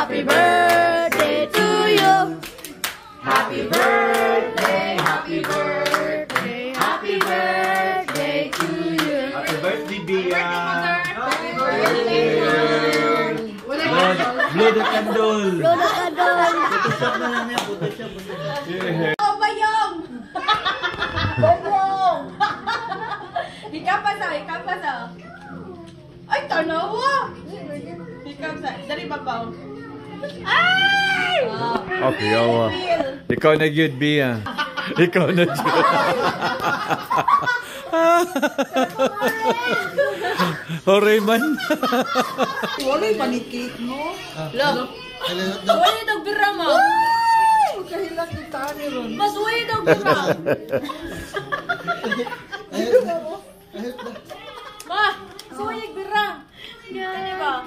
Happy birthday to you. Happy birthday, happy birthday, happy birthday to you. Happy birthday, Bia. Happy birthday. Blow the candle. Blow the candle. Photoshop na lang yan, Photoshop. Oh, bayong! Bayong! Hikapasa, hikapasa. Ay, tanawa! Hikapasa. Dari babaw. Ay! Okay, yawa. Ikaw na good, Bia. Ikaw na good. Horay man. Walay panikik mo. Look. Wala daw bira mo. Kahilang kita ni Ron. Mas wala daw bira. Ma, suwayag bira. Ano ba?